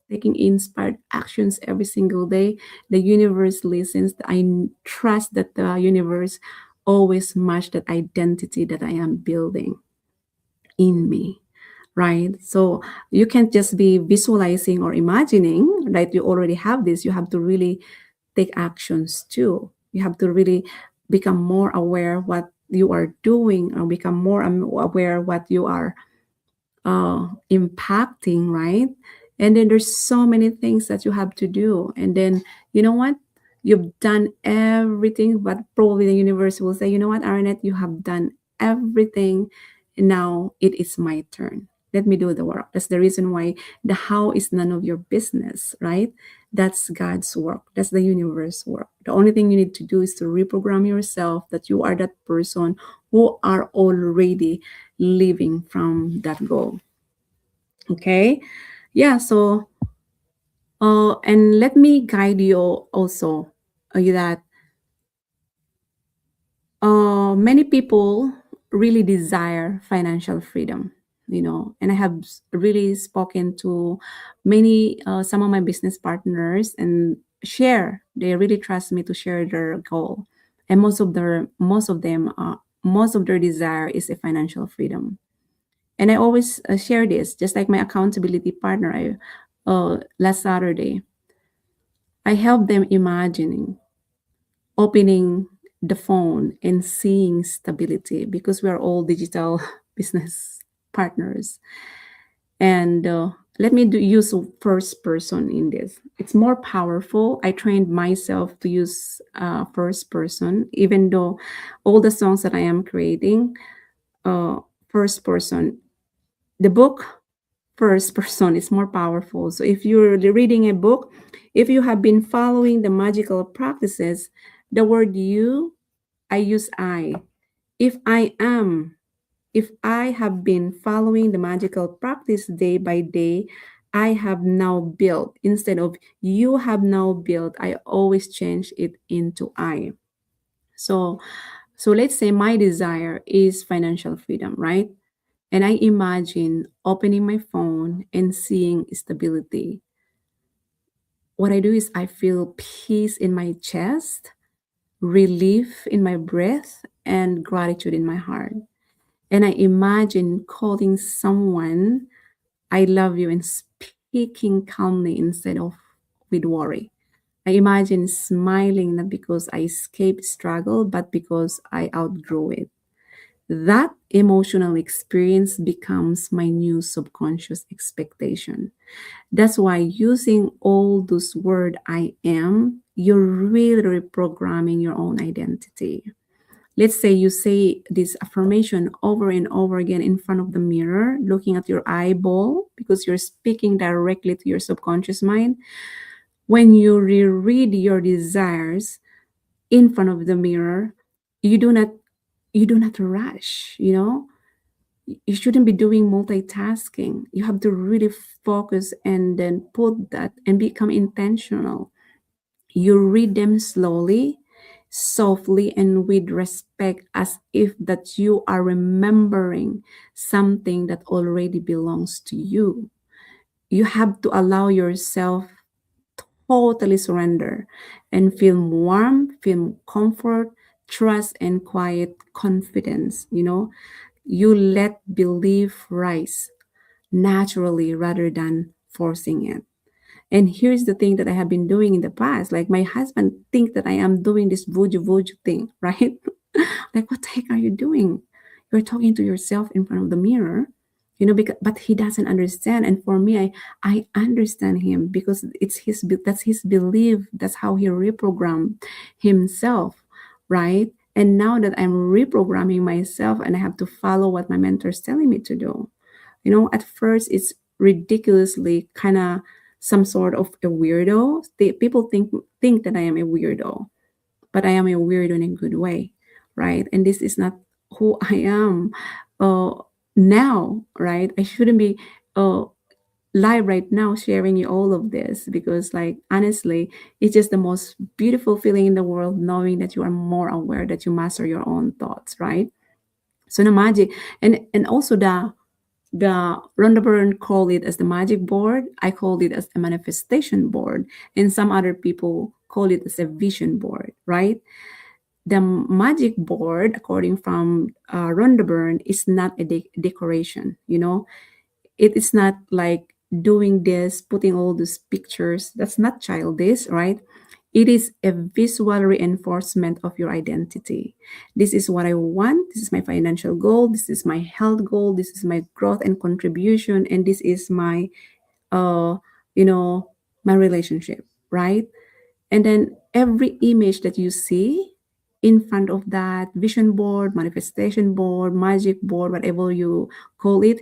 taking inspired actions every single day. The universe listens. I trust that the universe always match that identity that I am building in me, right? So you can't just be visualizing or imagining, right? You already have this. You have to really take actions too. You have to really become more aware what you are doing, or become more aware what you are impacting, right? And then there's so many things that you have to do. And then, you know what? You've done everything, but probably the universe will say, you know what, Arnett, you have done everything. Now it is my turn. Let me do the work. That's the reason why the how is none of your business, right? That's God's work. That's the universe work. The only thing you need to do is to reprogram yourself that you are that person who are already living from that goal. Okay. Yeah. So, and let me guide you also that many people really desire financial freedom, and I have really spoken to many, some of my business partners, and they really trust me to share their goal. And most of their desire is a financial freedom. And I always share this, just like my accountability partner. Last Saturday, I helped them imagining opening the phone and seeing stability because we are all digital business partners. And let me use first person in this. It's more powerful. I trained myself to use first person, even though all the songs that I am creating, uh, first person. The book first person is more powerful. So if you're reading a book, if you have been following the magical practices, the word you, I use I. If I am, if I have been following the magical practice day by day, I have now built. Instead of you have now built, I always change it into I. So let's say my desire is financial freedom, right? And I imagine opening my phone and seeing stability. What I do is I feel peace in my chest, relief in my breath, and gratitude in my heart. And I imagine calling someone, I love you, and speaking calmly instead of with worry. I imagine smiling not because I escaped struggle, but because I outgrew it. That emotional experience becomes my new subconscious expectation. That's why using all those words I am, you're really reprogramming your own identity. Let's say you say this affirmation over and over again in front of the mirror, looking at your eyeball, because you're speaking directly to your subconscious mind. When you reread your desires in front of the mirror, you do not rush, you shouldn't be doing multitasking. You have to really focus and then put that and become intentional. You read them slowly, softly, and with respect, as if that you are remembering something that already belongs to you. You have to allow yourself totally surrender and feel warm, feel comfort, trust, and quiet confidence. You let belief rise naturally rather than forcing it. And here's the thing that I have been doing in the past. Like my husband think that I am doing this voodoo voodoo thing, right? Like, what the heck are you doing? You're talking to yourself in front of the mirror, because but he doesn't understand. And for me, I understand him because that's his belief. That's how he reprogrammed himself, right? And now that I'm reprogramming myself and I have to follow what my mentor is telling me to do, at first it's ridiculously kind of some sort of a weirdo. People think that I am a weirdo, but I am a weirdo in a good way, right? And this is not who I am uh, now, right? I shouldn't be uh, live right now sharing you all of this because, like, honestly, it's just the most beautiful feeling in the world knowing that you are more aware, that you master your own thoughts, right? So the magic, and also the Ronda Byrne called it as the magic board. I called it as a manifestation board, and some other people call it as a vision board, right? The magic board, according from Ronda Byrne, is not a decoration. It is not like doing this, putting all these pictures. That's not childish, right? It is a visual reinforcement of your identity. This is what I want. This is my financial goal. This is my health goal. This is my growth and contribution. And this is my, uh, you know, my relationship, right? And then every image that you see in front of that vision board, manifestation board, magic board, whatever you call it,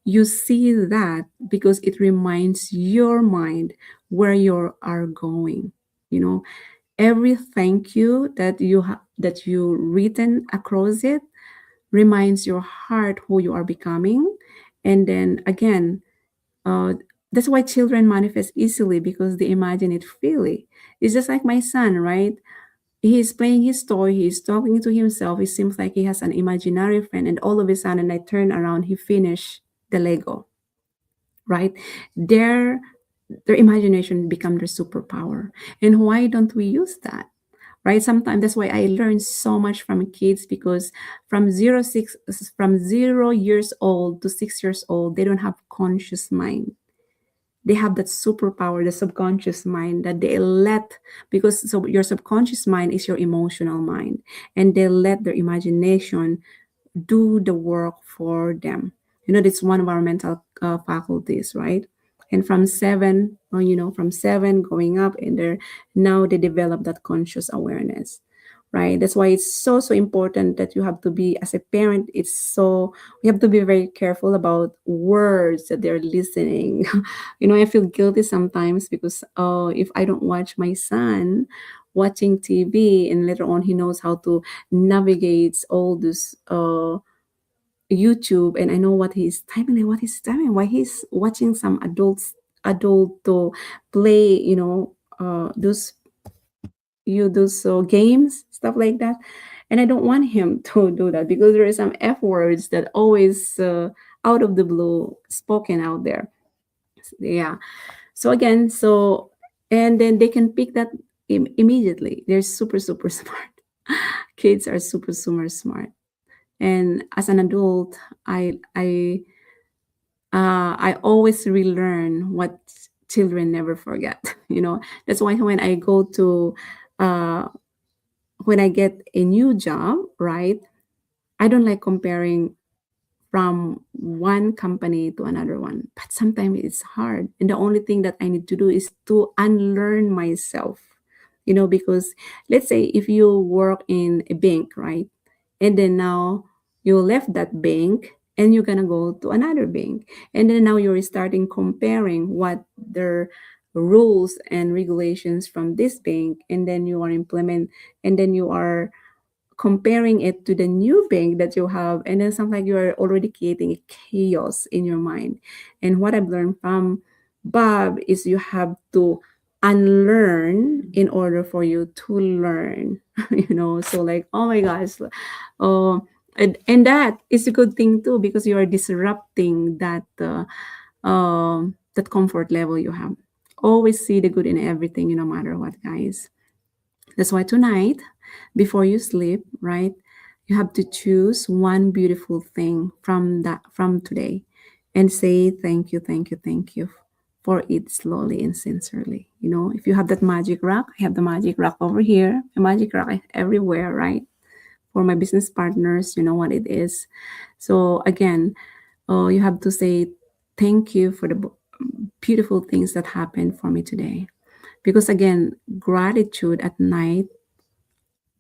you see that because it reminds your mind where you are going. You know, every thank you that that you written across it reminds your heart who you are becoming. And then again, uh, that's why children manifest easily because they imagine it freely. It's just like my son, right? He's playing his toy, he's talking to himself. It seems like he has an imaginary friend, and all of a sudden, I turn around, he finished the Lego, right? Their their imagination become their superpower. And why don't we use that? Right? Sometimes that's why I learn so much from kids because from 0 years old to 6 years old, they don't have conscious mind. They have that superpower, the subconscious mind that they let, because so your subconscious mind is your emotional mind, and they let their imagination do the work for them. That's one of our mental faculties, right? And from seven, from seven going up, and there now they develop that conscious awareness, right? That's why it's so so important that you have to be as a parent. It's so we have to be very careful about words that they're listening. I feel guilty sometimes because if I don't watch my son watching TV, and later on he knows how to navigate all this YouTube, and I know what he's typing and what he's typing, why he's watching some adult to play, those games, stuff like that. And I don't want him to do that because there are some F words that always out of the blue spoken out there. Yeah. So again, and then they can pick that immediately. They're super super smart. Kids are super super smart. And as an adult, I always relearn what children never forget. That's why uh, when I get a new job, right? I don't like comparing from one company to another one, but sometimes it's hard. And the only thing that I need to do is to unlearn myself, because let's say if you work in a bank, right? And then now you left that bank and you're going to go to another bank. And then now you're starting comparing what their rules and regulations from this bank, and then you are implement, and then you are comparing it to the new bank that you have, and then something like you are already creating a chaos in your mind. And what I've learned from Bob is you have to unlearn in order for you to learn. So like, oh my gosh. And that is a good thing too, because you are disrupting that comfort level you have. Always see the good in everything, no matter what, guys. That's why tonight, before you sleep, right, you have to choose one beautiful thing from today and say thank you, thank you, thank you for it slowly and sincerely. If you have that magic rock, I have the magic rock over here. A magic rock is everywhere, right? For my business partners, you know what it is. So again, you have to say thank you for the beautiful things that happened for me today. Because again, gratitude at night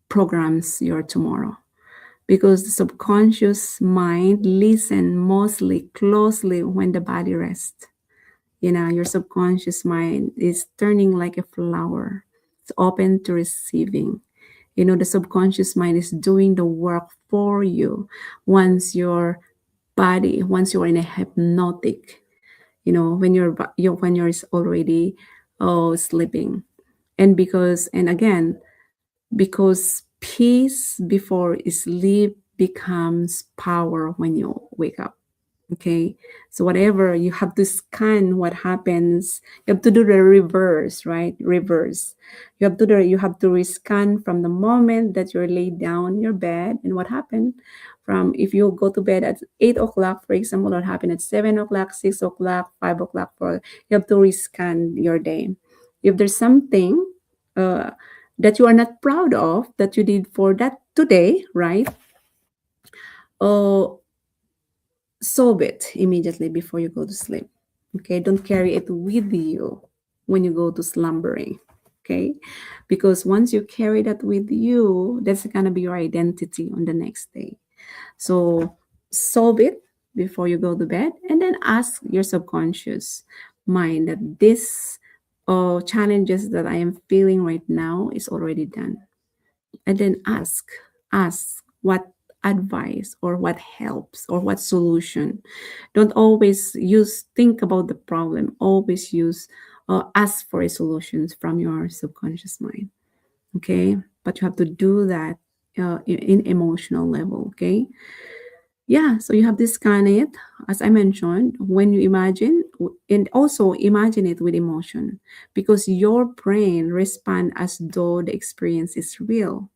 programs your tomorrow, because the subconscious mind listen mostly closely when the body rests. Your subconscious mind is turning like a flower. It's open to receiving. The subconscious mind is doing the work for you once your body, once you're in a hypnotic, when you're already sleeping. And again, because peace before sleep becomes power when you wake up. Okay, so whatever, you have to scan what happens. You have to do the reverse, right? Reverse. You have to rescan from the moment that you're laid down in your bed, and what happened from, if you go to bed at 8 o'clock, for example, what happened at 7 o'clock, 6 o'clock, 5 o'clock. For you have to rescan your day. If there's something uh, that you are not proud of that you did for that today, right? Uh, Solve it immediately before you go to sleep. Okay, don't carry it with you when you go to slumbering. Okay, because once you carry that with you, that's gonna be your identity on the next day. So solve it before you go to bed, and then ask your subconscious mind that this challenges that I am feeling right now is already done, and then ask what advice or what helps or what solution. Don't always use think about the problem, always use ask for a solutions from your subconscious mind. Okay, but you have to do that in emotional level. Okay, yeah, so you have to scan it, as I mentioned, when you imagine, and also imagine it with emotion, because your brain respond as though the experience is real.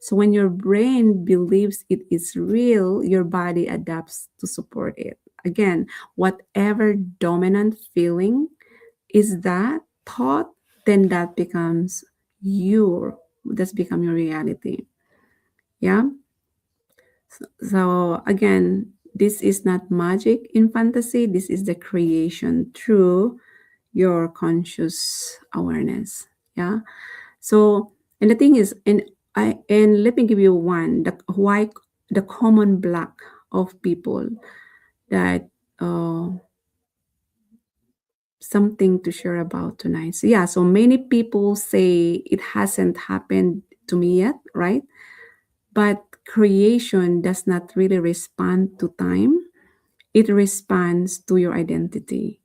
So when your brain believes it is real, your body adapts to support it. Again, whatever dominant feeling is that thought, then that becomes that's become your reality. Yeah. So again, this is not magic in fantasy. This is the creation through your conscious awareness. Yeah. So and the thing is, and let me give you one the why the common block of people that something to share about tonight. So yeah, so many people say it hasn't happened to me yet, right? But creation does not really respond to time, it responds to your identity.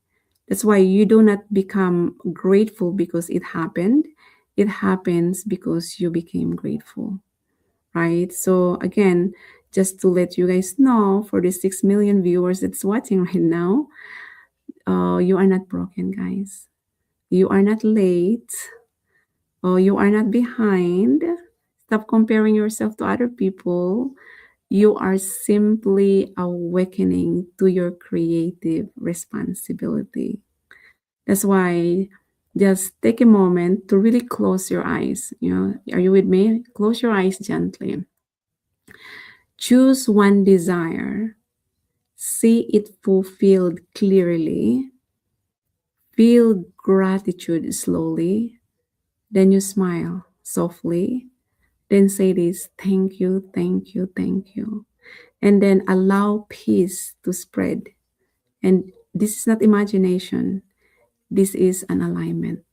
That's why you do not become grateful because it happened. It happens because you became grateful, right? So, again, just to let you guys know for the 6 million viewers that's watching right now, you are not broken, guys. You are not late. You are not behind. Stop comparing yourself to other people. You are simply awakening to your creative responsibility. That's why just take a moment to really close your eyes. You know, are you with me? Close your eyes gently. Choose one desire. See it fulfilled clearly. Feel gratitude slowly. Then you smile softly. Then say this, thank you, thank you, thank you. And then allow peace to spread. And this is not imagination, this is an alignment.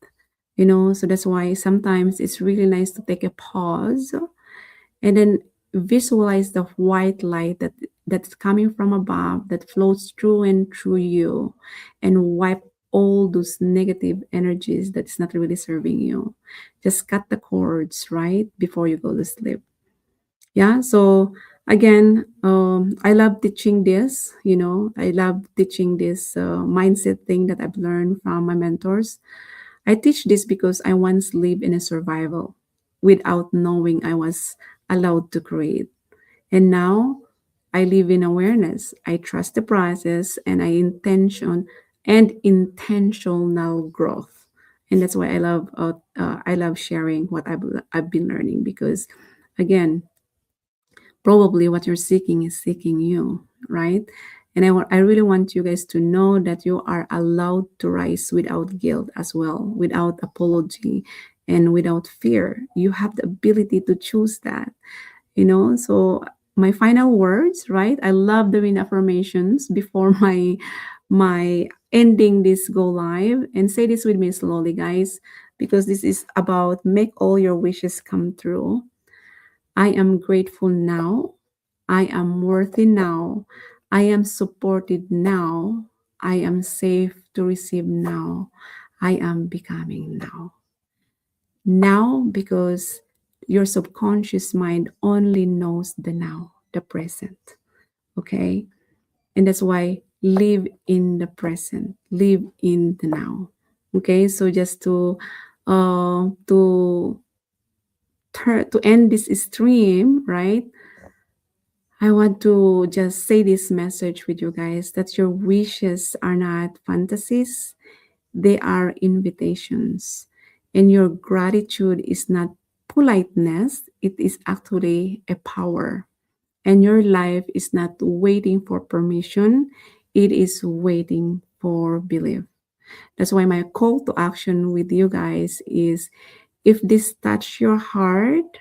You know, so that's why sometimes it's really nice to take a pause and then visualize the white light that's coming from above that flows through and through you and wipe all those negative energies that's not really serving you. Just cut the cords right before you go to sleep. Yeah, so again, I love teaching this. You know, I love teaching this mindset thing that I've learned from my mentors. I teach this because I once lived in a survival without knowing I was allowed to create. And now I live in awareness. I trust the process and intentional growth. And that's why I love sharing what I've been learning, because again, probably what you're seeking is seeking you, right? And I really want you guys to know that you are allowed to rise without guilt as well, without apology and without fear. You have the ability to choose that, you know? So my final words, right? I love doing affirmations before my ending this go live, and say this with me slowly, guys, because this is about make all your wishes come true. I am grateful now. I am worthy now. I am supported now. I am safe to receive now. I am becoming now. Now, because your subconscious mind only knows the now, the present. Okay? And that's why live in the present, live in the now. Okay? So just to to end this stream, right? I want to just say this message with you guys that your wishes are not fantasies, they are invitations. And your gratitude is not politeness, it is actually a power. And your life is not waiting for permission, it is waiting for belief. That's why my call to action with you guys is, if this touch your heart,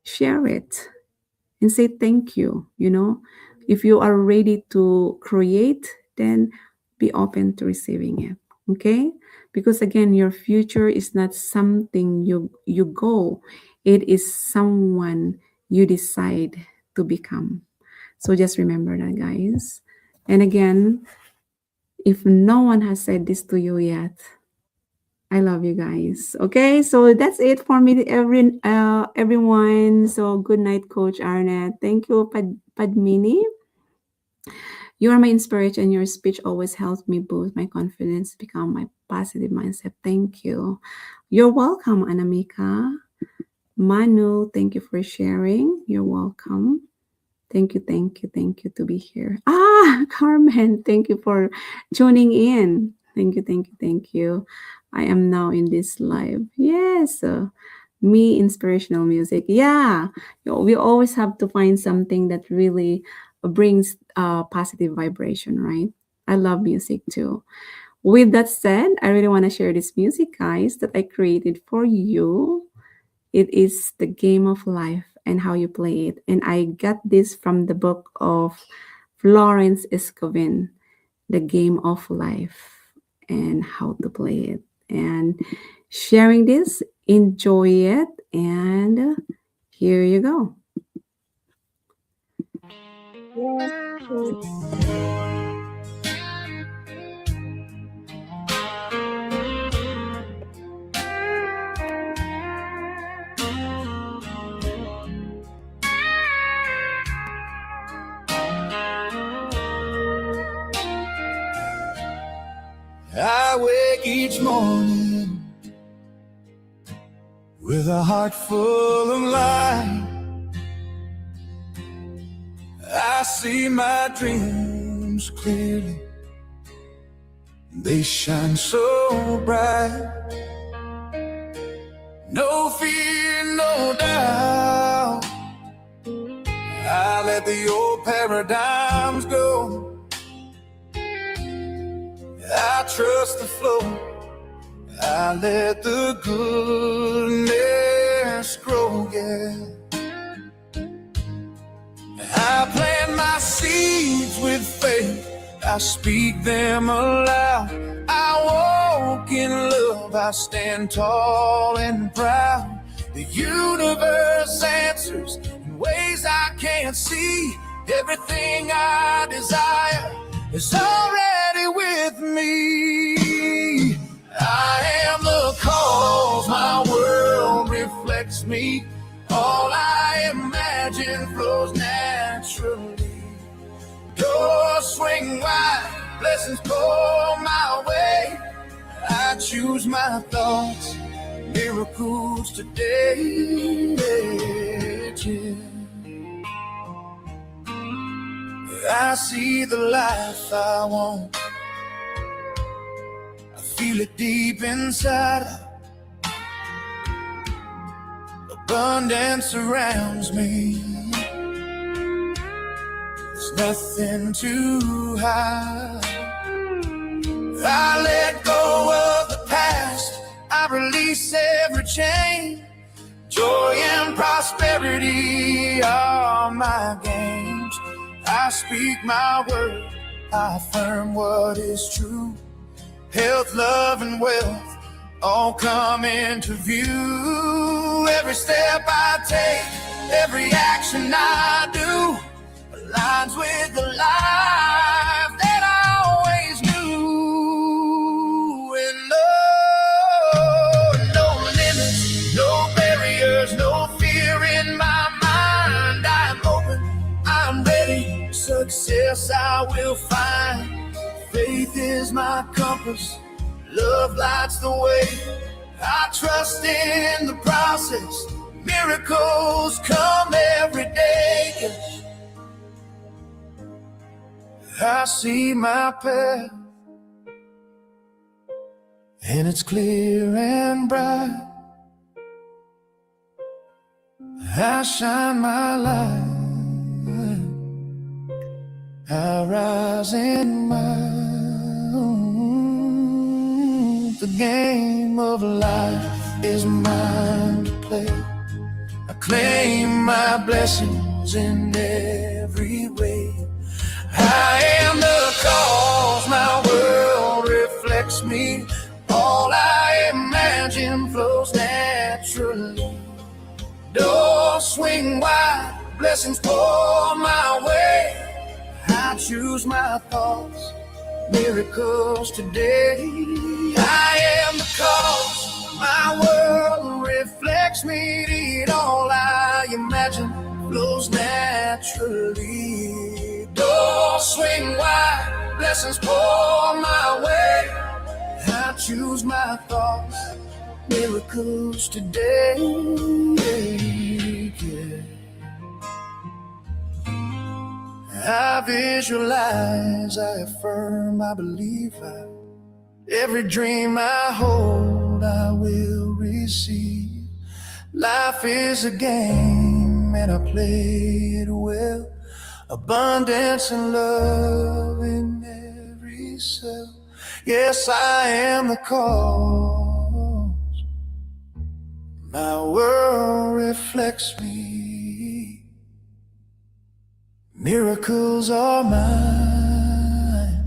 share it and say thank you. If you are ready to create, then be open to receiving it. Okay? Because again, your future is not something you go. It is someone you decide to become. So just remember that, guys. And again, if no one has said this to you yet, I love you guys. Okay, so that's it for me, everyone. So good night, Coach Arnett. Thank you, Padmini. You are my inspiration. Your speech always helps me boost my confidence, become my positive mindset. Thank you. You're welcome, Anamika. Manu, thank you for sharing. You're welcome. Thank you, thank you, thank you to be here. Carmen, thank you for tuning in. Thank you, thank you, thank you. I am now in this live. Yes, me inspirational music. Yeah, we always have to find something that really brings positive vibration, right? I love music too. With that said, I really want to share this music, guys, that I created for you. It is the game of life and how you play it. And I got this from the book of Florence Escovin, The Game of Life and How to Play It. And sharing this, enjoy it. And here you go. Yes, I wake each morning with a heart full of light. I see my dreams clearly, they shine so bright. No fear, no doubt, I let the old paradigms go. I trust the flow, I let the goodness grow, yeah. I plant my seeds with faith, I speak them aloud. I walk in love, I stand tall and proud. The universe answers in ways I can't see. Everything I desire is already with me. I am the cause, my world reflects me. All I imagine flows naturally. Doors swing wide, blessings pour my way. I choose my thoughts, miracles today. Yeah. I see the life I want, I feel it deep inside. Abundance surrounds me, there's nothing to hide. I let go of the past, I release every chain. Joy and prosperity are my gains. I speak my word, I affirm what is true. Health, love, and wealth all come into view. Every step I take, every action I do aligns with the life that I always knew. And no limits, no barriers, no fear in my mind. I'm open, I'm ready, success I will find. Faith is my compass, love lights the way. I trust in the process, miracles come every day. I see my path and it's clear and bright. I shine my light, I rise in mine. The game of life is mine to play. I claim my blessings in every way. I am the cause, my world reflects me. All I imagine flows naturally. Doors swing wide, blessings pour my way. I choose my thoughts, miracles today. I am the cause, my world reflects me. All I imagine flows naturally. Doors swing wide, blessings pour my way. I choose my thoughts, miracles today. Yeah. I visualize, I affirm, I believe. Every dream I hold, I will receive. Life is a game and I play it well. Abundance and love in every cell. Yes, I am the cause. My world reflects me. Miracles are mine,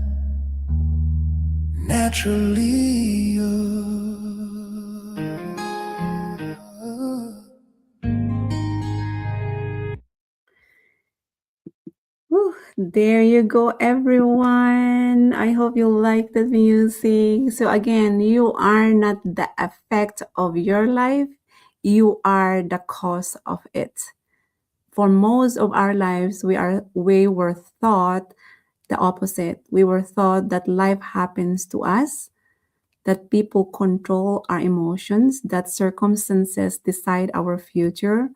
naturally. Whew, there you go, everyone. I hope you like the music. So again, you are not the effect of your life. You are the cause of it. For most of our lives, we were taught the opposite. We were taught that life happens to us, that people control our emotions, that circumstances decide our future,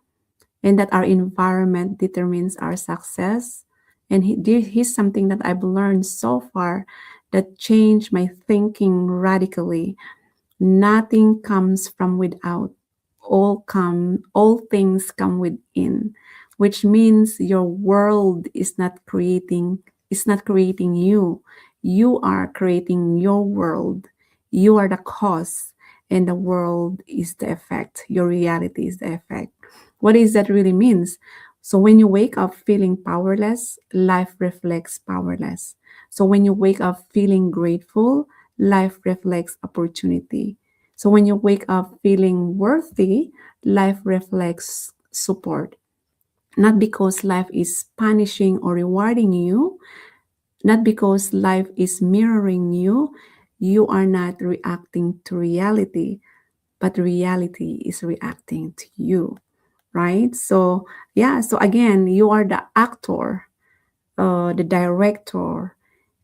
and that our environment determines our success. And here's something that I've learned so far that changed my thinking radically. Nothing comes from without. All things come within, which means your world is not creating you. You are creating your world. You are the cause, and the world is the effect. Your reality is the effect. What does that really means? So when you wake up feeling powerless, life reflects powerless. So when you wake up feeling grateful, life reflects opportunity. So when you wake up feeling worthy, life reflects support. Not because life is punishing or rewarding you, not because life is mirroring you, you are not reacting to reality, but reality is reacting to you, right? So, yeah, so again, you are the actor, the director,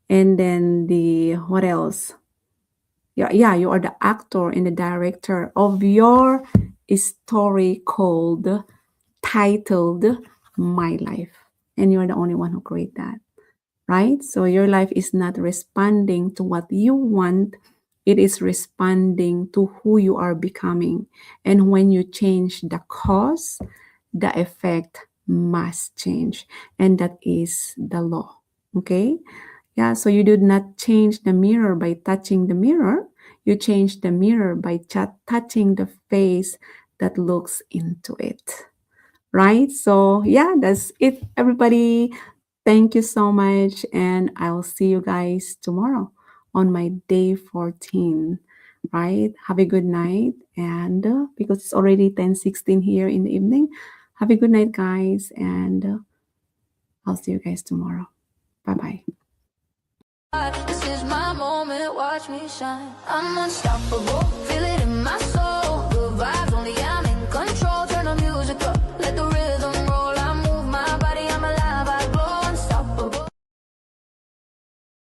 and then what else? Yeah, you are the actor and the director of your story titled My Life. And you're the only one who create that, right? So your life is not responding to what you want. It is responding to who you are becoming. And when you change the cause, the effect must change. And that is the law. Okay? Yeah, so you did not change the mirror by touching the mirror. You change the mirror by touching the face that looks into it. Right? So, yeah, that's it, everybody. Thank you so much. And I'll see you guys tomorrow on my day 14. Right? Have a good night. And because it's already 10:16 here in the evening, have a good night, guys. And I'll see you guys tomorrow. Bye bye. This is my moment, watch me shine. I'm unstoppable, feel it in my soul. Good vibe.